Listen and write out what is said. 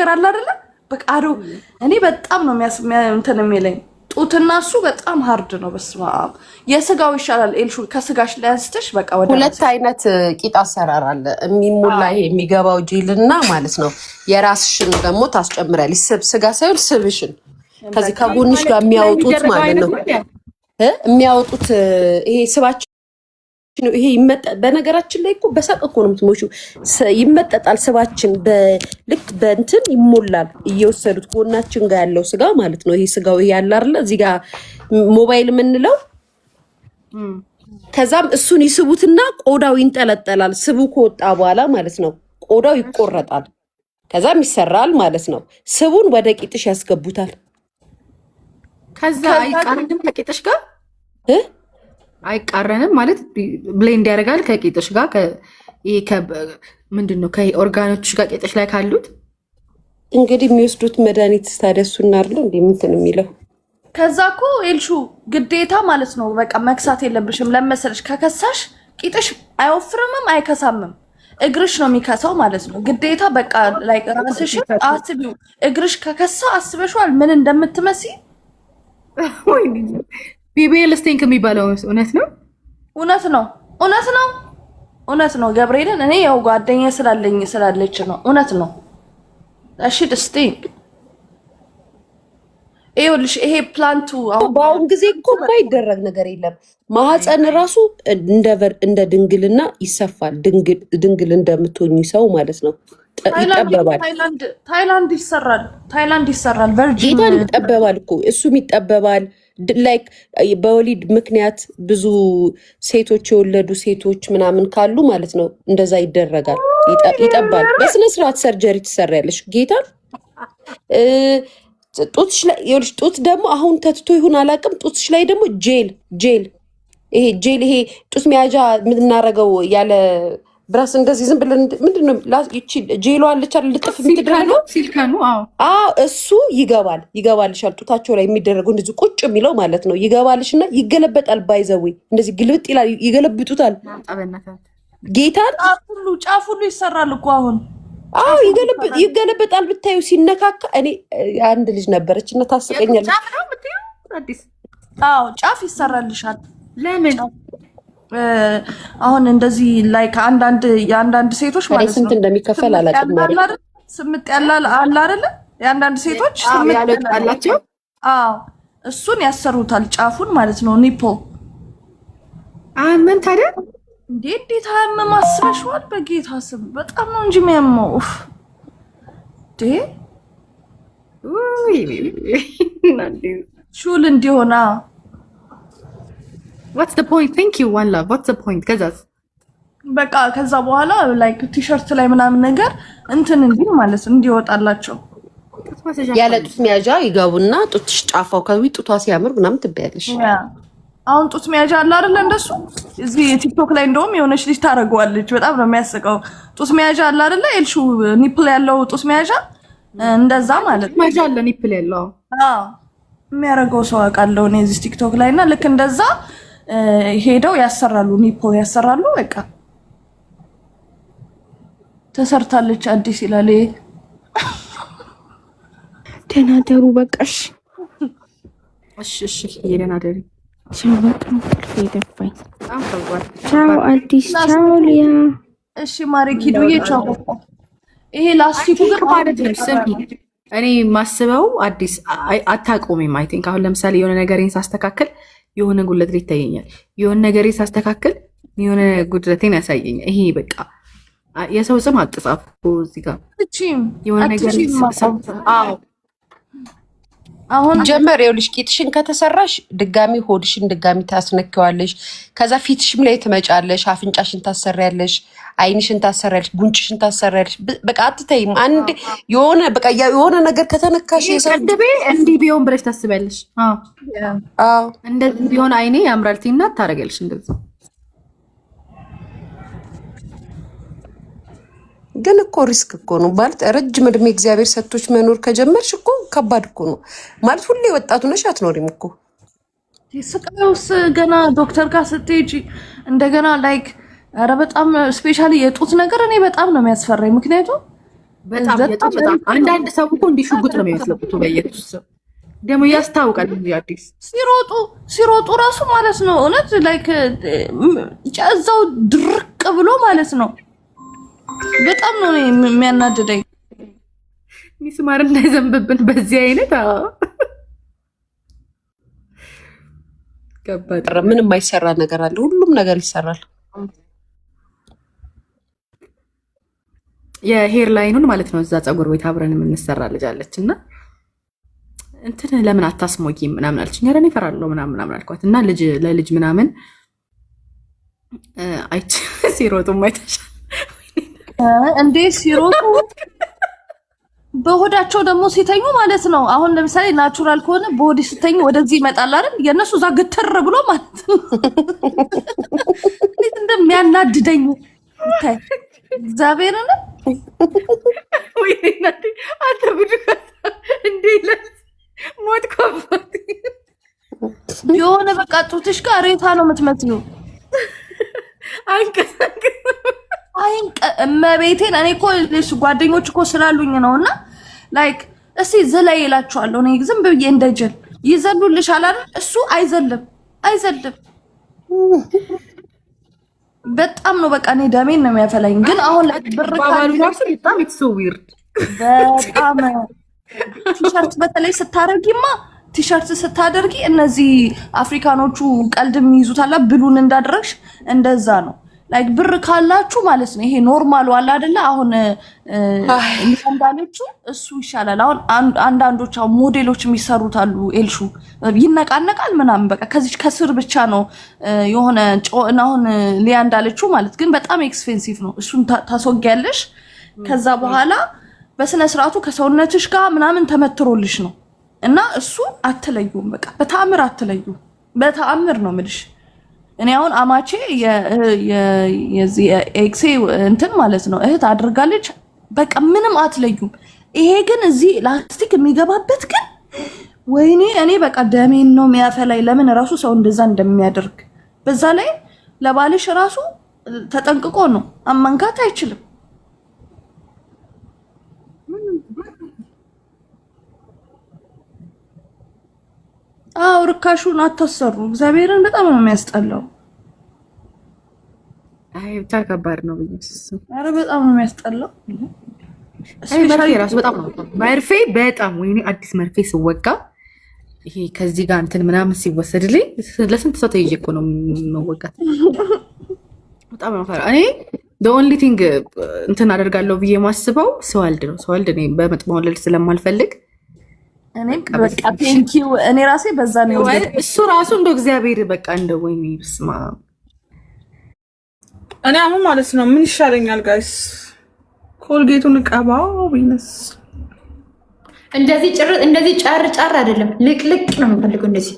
ነገር አለ አይደለ? በቃ እኔ በጣም ነው እንትን የሚለኝ ጡትና እሱ በጣም ሃርድ ነው። በስመ አብ የስጋው ይሻላል። ኤልሹ ከስጋሽ ላይ አንስተሽ በቃ ወደ ሁለት አይነት ቂጣ አሰራር አለ። የሚሞላ ይሄ የሚገባው ጂልና ማለት ነው። የራስሽን ደግሞ ታስጨምሪያለሽ። ስጋ ሳይሆን ስብሽን ከዚህ ከጎንሽ ጋር የሚያወጡት ማለት ነው። የሚያወጡት ይሄ ስባችን ነው። ይሄ በነገራችን ላይ እኮ በሳቅ እኮ ነው የምትሞሺው። ይመጠጣል ስባችን ልክ በእንትን ይሞላል። እየወሰዱት ጎናችን ጋር ያለው ስጋ ማለት ነው። ይሄ ስጋው ይሄ ያለ አይደለ እዚህ ጋር ሞባይል የምንለው ከዛም እሱን ይስቡትና ቆዳው ይንጠለጠላል። ስቡ ከወጣ በኋላ ማለት ነው ቆዳው ይቆረጣል። ከዛም ይሰራል ማለት ነው። ስቡን ወደ ቂጥሽ ያስገቡታል። ከዛ አይቃረንም ከቂጥሽ ጋር አይቃረንም ማለት ብሌንድ ያደርጋል ከቂጥሽ ጋር ምንድን ነው ከኦርጋኖችሽ ጋር ቂጥሽ ላይ ካሉት እንግዲህ የሚወስዱት መድኃኒት ታዲያ እሱን አይደል እንዴ ምንትን የሚለው ከዛ እኮ ኤልሹ ግዴታ ማለት ነው በቃ መክሳት የለብሽም። ለመሰለሽ ከከሳሽ ቂጥሽ አይወፍርምም አይከሳምም። እግርሽ ነው የሚከሳው ማለት ነው። ግዴታ በቃ ላይ ራስሽ አስቢው። እግርሽ ከከሳ አስበሽዋል ምን እንደምትመስይ? ቢቢኤል ስቴንክ የሚባለው እውነት ነው? እውነት ነው፣ እውነት ነው፣ እውነት ነው። ገብርኤልን እኔ ያው ጓደኛ ስላለች ነው። እውነት ነው። እሺ ስቴንክ ይኸውልሽ ይሄ ፕላንቱ በአሁን ጊዜ እኮ የማይደረግ ነገር የለም። ማህፀን ራሱ እንደ ድንግልና ይሰፋል። ድንግል እንደምትሆኝ ሰው ማለት ነው ይጠበባል። ታይላንድ ይሰራል። ቨርጂን ይጠበባል እኮ እሱም ይጠበባል። ላይክ በወሊድ ምክንያት ብዙ ሴቶች የወለዱ ሴቶች ምናምን ካሉ ማለት ነው እንደዛ ይደረጋል። ይጠባል። በስነስርዓት ሰርጀሪ ትሰሪያለሽ። ጌታ ጡትሽ ላይ ይኸውልሽ፣ ጡት ደግሞ አሁን ተትቶ ይሁን አላውቅም። ጡትሽ ላይ ደግሞ ጄል ይሄ ጡት መያዣ የምናደርገው ያለ ብራስ እንደዚህ ዝም ብለን ምንድነው ይቺ ጄሎ አለች አይደል? ልጥፍ የምትደረገው ሲልካኑ። አዎ እሱ ይገባልሻል። ጡታቸው ላይ የሚደረገው እንደዚህ ቁጭ የሚለው ማለት ነው ይገባልሽና ይገለበጣል። ባይዘዌ እንደዚህ ግልብጥ ይላል። ይገለብጡታል። ጌታን ጫፍ ሁሉ ይሰራል እኮ አሁን። አዎ ይገለበጣል። ብታዩ ሲነካካ እኔ አንድ ልጅ ነበረች እና ታስቀኛለች። አዎ ጫፍ ይሰራልሻል። ለምን አሁን እንደዚህ ላይ የአንዳንድ ሴቶች ማለት ነው ስንት እንደሚከፈል አላውቅም። ስምጥ ያላል አለ አይደለ? የአንዳንድ ሴቶች ስምጥ ያላቸው አዎ እሱን ያሰሩታል ጫፉን ማለት ነው። ኒፖ ምን ታዲያ እንዴት አያመም አስበሽዋል? በጌታ ስም በጣም ነው እንጂ የሚያመው ሹል እንዲሆና what's the point? thank you one love. what's the point? በቃ ከዛ በኋላ ላይክ ቲሸርት ላይ ምናምን ነገር እንትን ማለት እንዲወጣላቸው ያለ ጡት መያዣ ይገቡና ጡትሽ ጫፋው ጡቷ ሲያምር ምናምን ትበያለሽ። አሁን ጡት መያዣ አለ አይደል? እንደሱ እዚህ ቲክቶክ ላይ እንደውም የሆነች ልጅ ታደርገዋለች። በጣም ነው የሚያስቀው። ጡት መያዣ አለ አይደል? ኤልሹ ኒፕል ያለው ጡት መያዣ እንደዛ ማለት መያዣ አለ ኒፕል ያለው የሚያደርገው ሰው አውቃለሁ እኔ እዚህ ቲክቶክ ላይ እና ልክ እንደዛ ሄደው ያሰራሉ። ኒፖ ያሰራሉ። በቃ ተሰርታለች አዲስ ይላል። ደህና ደሩ በቃሽ። እሺ ደህና ደሪ። ቻው በጣም ክልፍ ይደፋኝ። ቻው አዲስ ቻው ሊያ። እሺ ማሪ ኪዱዬ ቻው። ይሄ ላስቲኩ ግን ማለት ነው። ስሚ እኔ ማስበው አዲስ አታቆሚም። አይ ቲንክ አሁን ለምሳሌ የሆነ ነገሬን ሳስተካከል የሆነ ጉድለት ይታየኛል። የሆነ ነገሬን ሳስተካከል የሆነ ጉድለቴን ያሳየኛል። ይሄ በቃ የሰው ስም አትጻፉ እዚህ ጋር የሆነ ነገር አዎ አሁን ጀመር ይኸውልሽ፣ ቂጥሽን ከተሰራሽ ድጋሚ ሆድሽን ድጋሚ ታስነኪዋለሽ። ከዛ ፊትሽም ላይ ትመጫለሽ፣ አፍንጫሽን ታሰሪያለሽ፣ አይንሽን ታሰሪያለሽ፣ ጉንጭሽን ታሰሪያለሽ። በቃ አትተይም። አንድ የሆነ በቃ የሆነ ነገር ከተነካሽ የሰድቤ እንዲህ ቢሆን ብለሽ ታስቢያለሽ። አዎ እንደዚህ ቢሆን አይኔ ያምራልቲና ታረጋለሽ እንደዚህ። ግን እኮ ሪስክ እኮ ነው ማለት ረጅም እድሜ እግዚአብሔር ሰጥቶች መኖር ከጀመርሽ እኮ ከባድ እኮ ነው ማለት። ሁሌ ወጣቱ ነሽ አትኖሪም እኮ። ስቃዩስ ገና ዶክተር ጋር ስትሄጂ እንደገና ላይክ ኧረ በጣም ስፔሻሊ የጡት ነገር እኔ በጣም ነው የሚያስፈራኝ። ምክንያቱም በጣም አንዳንድ ሰው እኮ እንዲሽጉጥ ነው የሚመስለው። በየሱስ ደግሞ ያስታውቃል። አዲስ ሲሮጡ ራሱ ማለት ነው እውነት ላይክ እዛው ድርቅ ብሎ ማለት ነው። በጣም ነው የሚያናድደኝ። ሚስማር እንዳይዘንብብን በዚህ አይነት ከባድ። ምንም የማይሰራ ነገር አለ? ሁሉም ነገር ይሰራል። የሄር ላይኑን ማለት ነው እዛ ፀጉር ቤት አብረን የምንሰራ ልጅ አለች እና እንትን ለምን አታስሞጊም ምናምን አለችኝ። ኧረ እኔ እፈራለሁ ምናምን አልኳት እና ለልጅ ምናምን አይቼ ሲሮጡ አይተሻል እንዴ? ሲሮጡ በሆዳቸው ደግሞ ሲተኙ ማለት ነው። አሁን ለምሳሌ ናቹራል ከሆነ በሆድ ሲተኙ ወደዚህ ይመጣል አይደል? የእነሱ እዛ ግትር ብሎ ማለት ነው። እንዴት እንደሚያናድደኝ ታይ እግዚአብሔርን ወይ እናቴ አንተ ብድካ እንዴ ሞት ኮፋት የሆነ በቃ ጡትሽ ጋር ሬታ ነው የምትመስሉ። እመቤቴን እኔ እኮ ጓደኞች እኮ ስላሉኝ ነውና ላይክ እስቲ ዝላይ ይላችኋለሁ። እኔ ዝም ብዬ እንደጀል ይዘሉልሻል አይደል? እሱ አይዘልም። በጣም ነው በቃ እኔ ደሜን ነው የሚያፈላኝ። ግን አሁን ብር በጣም ኢትስ ሶ ዊርድ በጣም ቲሸርት በተለይ ስታደርጊማ ቲሸርት ስታደርጊ እነዚህ አፍሪካኖቹ ቀልድ የሚይዙታላ ብሉን እንዳደረግሽ እንደዛ ነው። ላይክ ብር ካላችሁ ማለት ነው ይሄ ኖርማሉ አለ አይደለ? አሁን እንዳለችው እሱ ይሻላል። አሁን አንዳንዶች ሞዴሎች የሚሰሩት አሉ ኤልሹ ይነቃነቃል ምናምን በቃ ከዚህ ከስር ብቻ ነው የሆነ አሁን ሊያ እንዳለችው ማለት ግን በጣም ኤክስፔንሲቭ ነው። እሱን ታስወጊያለሽ። ከዛ በኋላ በስነ ስርዓቱ ከሰውነትሽ ጋር ምናምን ተመትሮልሽ ነው እና እሱ አትለዩም። በቃ በተአምር አትለዩም። በተአምር ነው የምልሽ። እኔ አሁን አማቼ የዚህ ኤክሴ እንትን ማለት ነው እህት አድርጋለች። በቃ ምንም አትለዩም። ይሄ ግን እዚህ ላስቲክ የሚገባበት ግን ወይኔ እኔ በቃ ደሜን ነው የሚያፈላይ። ለምን ራሱ ሰው እንደዛ እንደሚያደርግ በዛ ላይ ለባልሽ ራሱ ተጠንቅቆ ነው አመንካት አይችልም። አው ርካሹን አታሰሩ። እግዚአብሔርን በጣም ነው የሚያስጠላው። አይ ብቻ ከባድ ነው ብዬሽ። ኧረ በጣም ነው የሚያስጠላው። መርፌ ራሱ በጣም ነው መርፌ በጣም ወይኔ አዲስ መርፌ ስወጋ ይሄ ከዚህ ጋር እንትን ምናምን ሲወሰድልኝ ለስንት ሰው ተይዤ እኮ ነው መወጋት። በጣም ነው ፈራ። እኔ the only thing እንትን አደርጋለሁ ብዬ ማስበው ስወልድ ነው። ስወልድ እኔ በምጥ መውለድ ስለማልፈልግ እኔ በቃ ቴንኪው እኔ ራሴ በዛ ነው እሱ ራሱ እንደው እግዚአብሔር በቃ እንደው ወይኔ ብስማ እኔ አሁን ማለት ነው ምን ይሻለኛል ጋይስ? ኮልጌቱን ቀባው ቢነስ እንደዚህ ጫር አይደለም ልቅልቅ ነው የምፈልገው እንደዚህ